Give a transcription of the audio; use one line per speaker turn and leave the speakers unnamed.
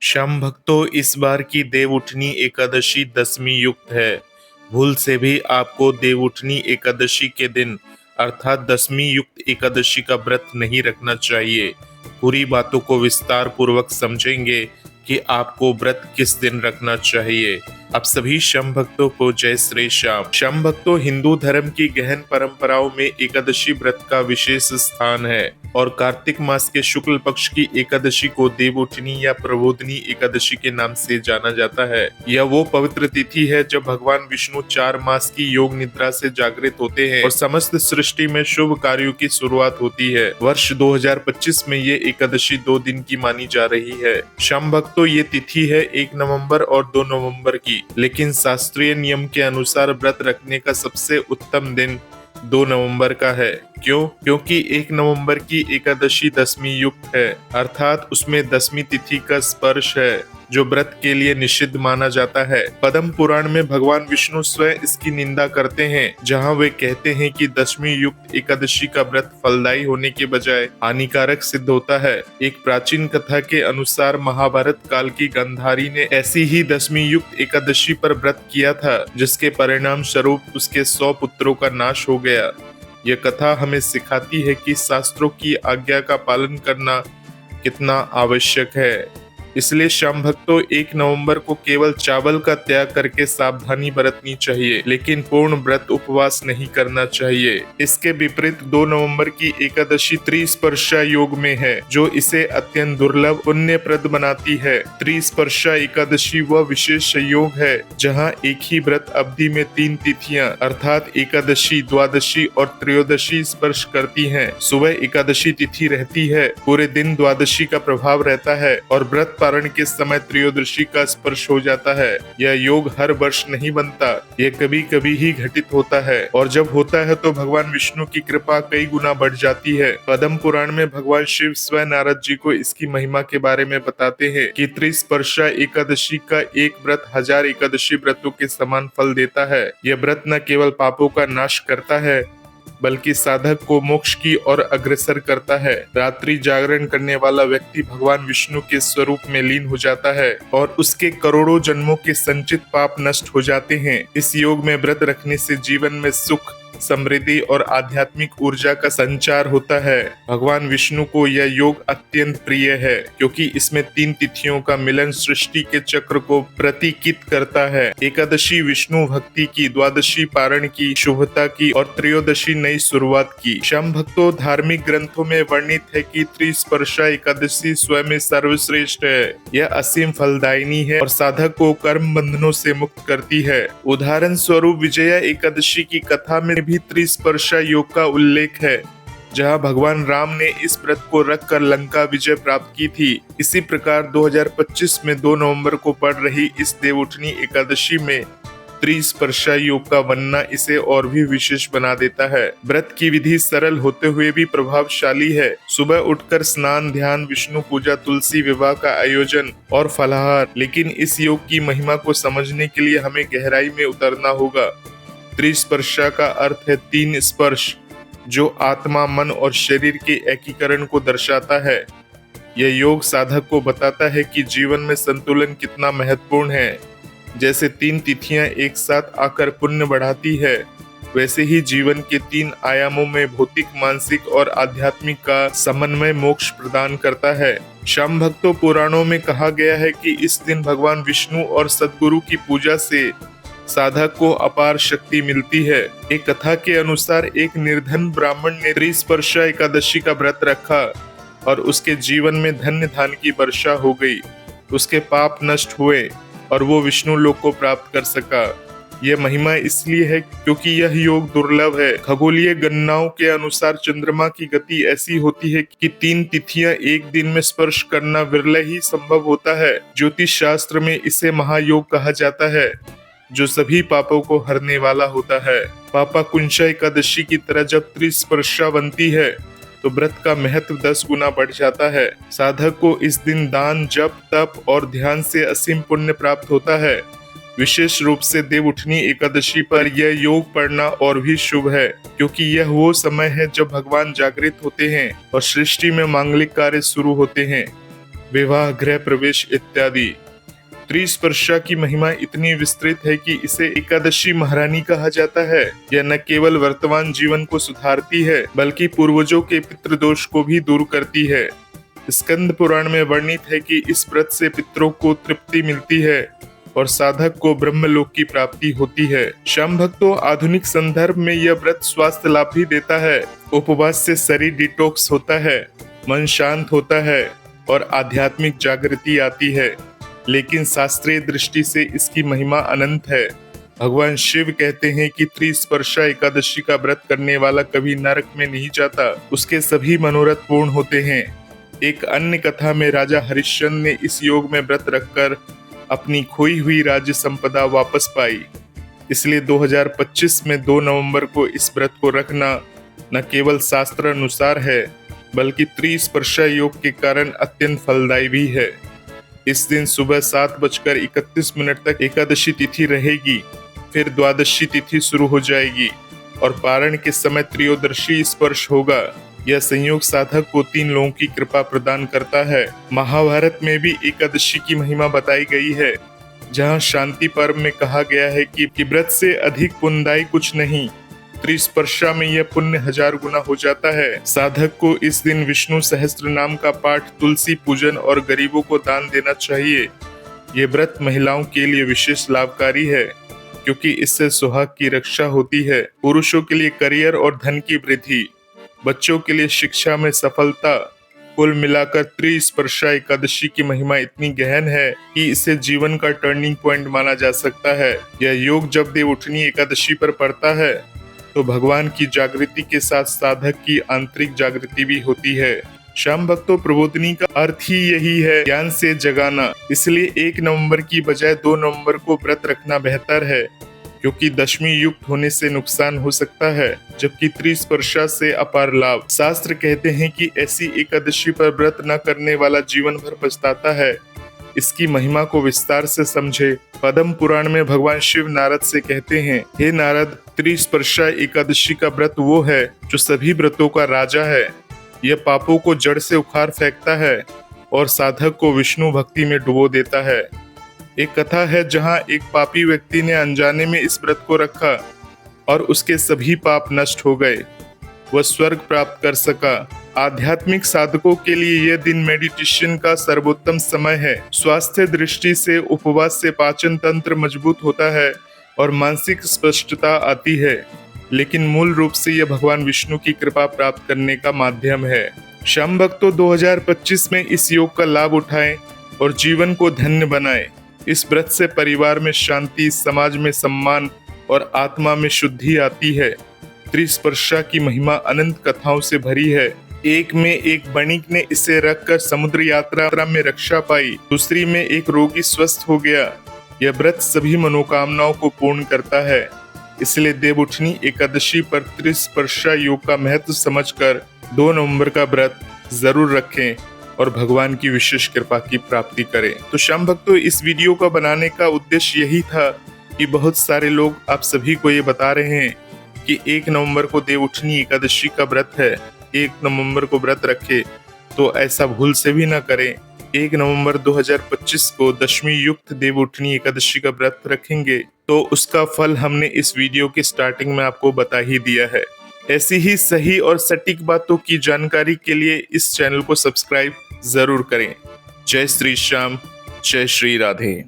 श्याम भक्तों, इस बार की देवउठनी एकादशी दशमी युक्त है। भूल से भी आपको देवउठनी एकादशी के दिन अर्थात दशमी युक्त एकादशी का व्रत नहीं रखना चाहिए। पूरी बातों को विस्तार पूर्वक समझेंगे कि आपको व्रत किस दिन रखना चाहिए। आप सभी श्याम भक्तों को जय श्री श्याम। श्याम भक्तों, हिंदू धर्म की गहन परंपराओं में एकादशी व्रत का विशेष स्थान है और कार्तिक मास के शुक्ल पक्ष की एकादशी को देवउठनी या प्रबोधनी एकादशी के नाम से जाना जाता है। यह वो पवित्र तिथि है जब भगवान विष्णु 4 मास की योग निद्रा से जागृत होते हैं और समस्त सृष्टि में शुभ कार्यों की शुरुआत होती है। वर्ष 2025 में ये एकादशी 2 दिन की मानी जा रही है। श्याम भक्तों, ये तिथि है 1 नवंबर और 2 नवंबर की, लेकिन शास्त्रीय नियम के अनुसार व्रत रखने का सबसे उत्तम दिन 2 नवंबर का है। क्यों? क्योंकि 1 नवंबर की एकादशी दशमी युक्त है, अर्थात उसमें दशमी तिथि का स्पर्श है, जो व्रत के लिए निषिद्ध माना जाता है। पद्म पुराण में भगवान विष्णु स्वयं इसकी निंदा करते हैं, जहां वे कहते हैं कि दशमी युक्त एकादशी का व्रत फलदायी होने के बजाय हानिकारक सिद्ध होता है। एक प्राचीन कथा के अनुसार महाभारत काल की गांधारी ने ऐसी ही दशमी युक्त एकादशी पर व्रत किया था, जिसके परिणाम स्वरूप उसके 100 पुत्रों का नाश हो गया। यह कथा हमें सिखाती है कि शास्त्रों की आज्ञा का पालन करना कितना आवश्यक है। इसलिए श्याम भक्तों, 1 नवंबर को केवल चावल का त्याग करके सावधानी बरतनी चाहिए, लेकिन पूर्ण व्रत उपवास नहीं करना चाहिए। इसके विपरीत 2 नवंबर की एकादशी त्रिस्पर्शा योग में है, जो इसे अत्यंत दुर्लभ पुण्यप्रद बनाती है। त्रिस्पर्शा एकादशी वह विशेष योग है जहां एक ही व्रत अवधि में 3 तिथियां अर्थात एकादशी, द्वादशी और त्रयोदशी स्पर्श करती हैं। सुबह एकादशी तिथि रहती है, पूरे दिन द्वादशी का प्रभाव रहता है और व्रत पारण के समय त्रयोदशी का स्पर्श हो जाता है। यह योग हर वर्ष नहीं बनता, यह कभी कभी ही घटित होता है, और जब होता है तो भगवान विष्णु की कृपा कई गुना बढ़ जाती है। पद्म पुराण में भगवान शिव स्वयं नारद जी को इसकी महिमा के बारे में बताते हैं कि त्रिस्पर्शा एकादशी का एक व्रत 1000 एकादशी व्रतों के समान फल देता है। यह व्रत न केवल पापों का नाश करता है, बल्कि साधक को मोक्ष की ओर अग्रसर करता है। रात्रि जागरण करने वाला व्यक्ति भगवान विष्णु के स्वरूप में लीन हो जाता है और उसके करोड़ों जन्मों के संचित पाप नष्ट हो जाते हैं। इस योग में व्रत रखने से जीवन में सुख, समृद्धि और आध्यात्मिक ऊर्जा का संचार होता है। भगवान विष्णु को यह योग अत्यंत प्रिय है, क्योंकि इसमें 3 तिथियों का मिलन सृष्टि के चक्र को प्रतीकित करता है। एकादशी विष्णु भक्ति की, द्वादशी पारण की, शुभता की और त्रयोदशी नई शुरुआत की। श्याम भक्तों, धार्मिक ग्रंथों में वर्णित है कि त्रिस्पर्शा एकादशी स्वयं में सर्वश्रेष्ठ है। यह असीम फलदायिनी है और साधक को कर्म बंधनों से मुक्त करती है। उदाहरण स्वरूप विजया एकादशी की कथा में भी त्रिस्पर्शा योग का उल्लेख है, जहां भगवान राम ने इस व्रत को रखकर लंका विजय प्राप्त की थी। इसी प्रकार 2025 में 2 नवंबर को पड़ रही इस देवउठनी एकादशी में त्रिस्पर्शा योग का बनना इसे और भी विशेष बना देता है। व्रत की विधि सरल होते हुए भी प्रभावशाली है। सुबह उठकर स्नान, ध्यान, विष्णु पूजा, तुलसी विवाह का आयोजन और फलाहार। लेकिन इस योग की महिमा को समझने के लिए हमें गहराई में उतरना होगा। त्रिस्पर्शा का अर्थ है 3 स्पर्श, जो आत्मा, मन और शरीर के एकीकरण को दर्शाता है। यह योग साधक को बताता है कि जीवन में संतुलन कितना महत्वपूर्ण है। जैसे 3 तिथियां एक साथ आकर पुण्य बढ़ाती है, वैसे ही जीवन के 3 आयामों में भौतिक, मानसिक और आध्यात्मिक का समन्वय मोक्ष प्रदान करता है। श्याम भक्तों, पुराणों में कहा गया है कि इस दिन भगवान विष्णु और सद्गुरु की पूजा से साधक को अपार शक्ति मिलती है। एक कथा के अनुसार एक निर्धन ब्राह्मण ने त्रिस्पर्शा एकादशी का व्रत रखा और उसके जीवन में धन्य धान की वर्षा हो गई। उसके पाप नष्ट हुए और वो विष्णु लोक को प्राप्त कर सका। यह महिमा इसलिए है क्योंकि यह योग दुर्लभ है। खगोलीय गणनाओं के अनुसार चंद्रमा की गति ऐसी होती है कि 3 तिथियां एक दिन में स्पर्श करना विरल ही संभव होता है। ज्योतिष शास्त्र में इसे महायोग कहा जाता है, जो सभी पापों को हरने वाला होता है। पापाकुंशा एकादशी की तरह जब त्रिस्पर्शा बनती है तो व्रत का महत्व 10 गुना बढ़ जाता है। साधक को इस दिन दान, जप, तप और ध्यान से असीम पुण्य प्राप्त होता है। विशेष रूप से देवउठनी एकादशी पर यह योग पढ़ना और भी शुभ है, क्योंकि यह वो समय है जब भगवान जागृत होते हैं और सृष्टि में मांगलिक कार्य शुरू होते हैं। विवाह, गृह प्रवेश इत्यादि। त्रिस्पर्शा की महिमा इतनी विस्तृत है कि इसे एकादशी महारानी कहा जाता है। यह न केवल वर्तमान जीवन को सुधारती है, बल्कि पूर्वजों के पितृदोष को भी दूर करती है। स्कंद पुराण में वर्णित है कि इस व्रत से पितरों को तृप्ति मिलती है और साधक को ब्रह्मलोक की प्राप्ति होती है। श्याम भक्तों, आधुनिक संदर्भ में यह व्रत स्वास्थ्य लाभ भी देता है। उपवास से शरीर डिटॉक्स होता है, मन शांत होता है और आध्यात्मिक जागृति आती है। लेकिन शास्त्रीय दृष्टि से इसकी महिमा अनंत है। भगवान शिव कहते हैं कि त्रिस्पर्शा एकादशी का व्रत करने वाला कभी नरक में नहीं जाता, उसके सभी मनोरथ पूर्ण होते हैं। एक अन्य कथा में राजा हरिश्चंद्र ने इस योग में व्रत रखकर अपनी खोई हुई राज्य संपदा वापस पाई। इसलिए 2025 में 2 नवंबर को इस व्रत को रखना न केवल शास्त्र अनुसार है, बल्कि त्रिस्पर्शा योग के कारण अत्यंत फलदायी भी है। इस दिन सुबह 7:31 तक एकादशी तिथि रहेगी, फिर द्वादशी तिथि शुरू हो जाएगी और पारण के समय त्रयोदशी स्पर्श होगा। यह संयोग साधक को 3 लोगों की कृपा प्रदान करता है। महाभारत में भी एकादशी की महिमा बताई गई है, जहाँ शांति पर्व में कहा गया है कि व्रत से अधिक पुण्यदायी कुछ नहीं। त्रिस्पर्शा में यह पुण्य 1000 गुना हो जाता है। साधक को इस दिन विष्णु सहस्त्र नाम का पाठ, तुलसी पूजन और गरीबों को दान देना चाहिए। ये व्रत महिलाओं के लिए विशेष लाभकारी है, क्योंकि इससे सुहाग की रक्षा होती है। पुरुषों के लिए करियर और धन की वृद्धि, बच्चों के लिए शिक्षा में सफलता। कुल मिलाकर त्रिस्पर्शा एकादशी की महिमा इतनी गहन है कि इसे जीवन का टर्निंग पॉइंट माना जा सकता है। यह योग जब देवउठनी एकादशी पर पड़ता है तो भगवान की जागृति के साथ साधक की आंतरिक जागृति भी होती है। श्याम भक्तों, प्रबोधनी का अर्थ ही यही है, ज्ञान से जगाना। इसलिए 1 नवंबर की बजाय 2 नवंबर को व्रत रखना बेहतर है, क्योंकि दशमी युक्त होने से नुकसान हो सकता है, जबकि त्रिस्पर्शा से अपार लाभ। शास्त्र कहते हैं कि ऐसी एकादशी पर व्रत न करने वाला जीवन भर पछताता है। इसकी महिमा को विस्तार से समझे। पद्म पुराण में भगवान शिव नारद से कहते हैं, हे नारद, त्रिस्पर्शा एकादशी का व्रत वो है जो सभी व्रतों का राजा है। यह पापों को जड़ से उखाड़ फेंकता है और साधक को विष्णु भक्ति में डुबो देता है। एक कथा है जहाँ एक पापी व्यक्ति ने अनजाने में इस व्रत को रखा और उसके सभी पाप नष्ट हो गए। वह स्वर्ग प्राप्त कर सका। आध्यात्मिक साधकों के लिए यह दिन मेडिटेशन का सर्वोत्तम समय है। स्वास्थ्य दृष्टि से उपवास से पाचन तंत्र मजबूत होता है और मानसिक स्पष्टता आती है, लेकिन मूल रूप से यह भगवान विष्णु की कृपा प्राप्त करने का माध्यम है। श्याम भक्तों, 2025 में इस योग का लाभ उठाएं और जीवन को धन्य बनाएं। इस व्रत से परिवार में शांति, समाज में सम्मान और आत्मा में शुद्धि आती है। त्रिस्पर्शा की महिमा अनंत कथाओं से भरी है। एक में एक वणिक ने इसे रखकर समुद्र यात्रा में रक्षा पाई, दूसरी में एक रोगी स्वस्थ हो गया। यह व्रत सभी मनोकामनाओं को पूर्ण करता है। इसलिए देवउठनी एकादशी पर त्रिस्पर्शा योग का महत्व समझकर 2 नवंबर का व्रत जरूर रखें और भगवान की विशेष कृपा की प्राप्ति करें। तो श्याम भक्तों, इस वीडियो का बनाने का उद्देश्य यही था कि बहुत सारे लोग आप सभी को ये बता रहे हैं कि 1 नवंबर को देवउठनी एकादशी का व्रत है, 1 नवंबर को व्रत रखे, तो ऐसा भूल से भी ना करें। 1 नवंबर 2025 को दशमी युक्त देवउठनी एकादशी का व्रत रखेंगे तो उसका फल हमने इस वीडियो के स्टार्टिंग में आपको बता ही दिया है। ऐसी ही सही और सटीक बातों की जानकारी के लिए इस चैनल को सब्सक्राइब जरूर करें। जय श्री श्याम, जय श्री राधे।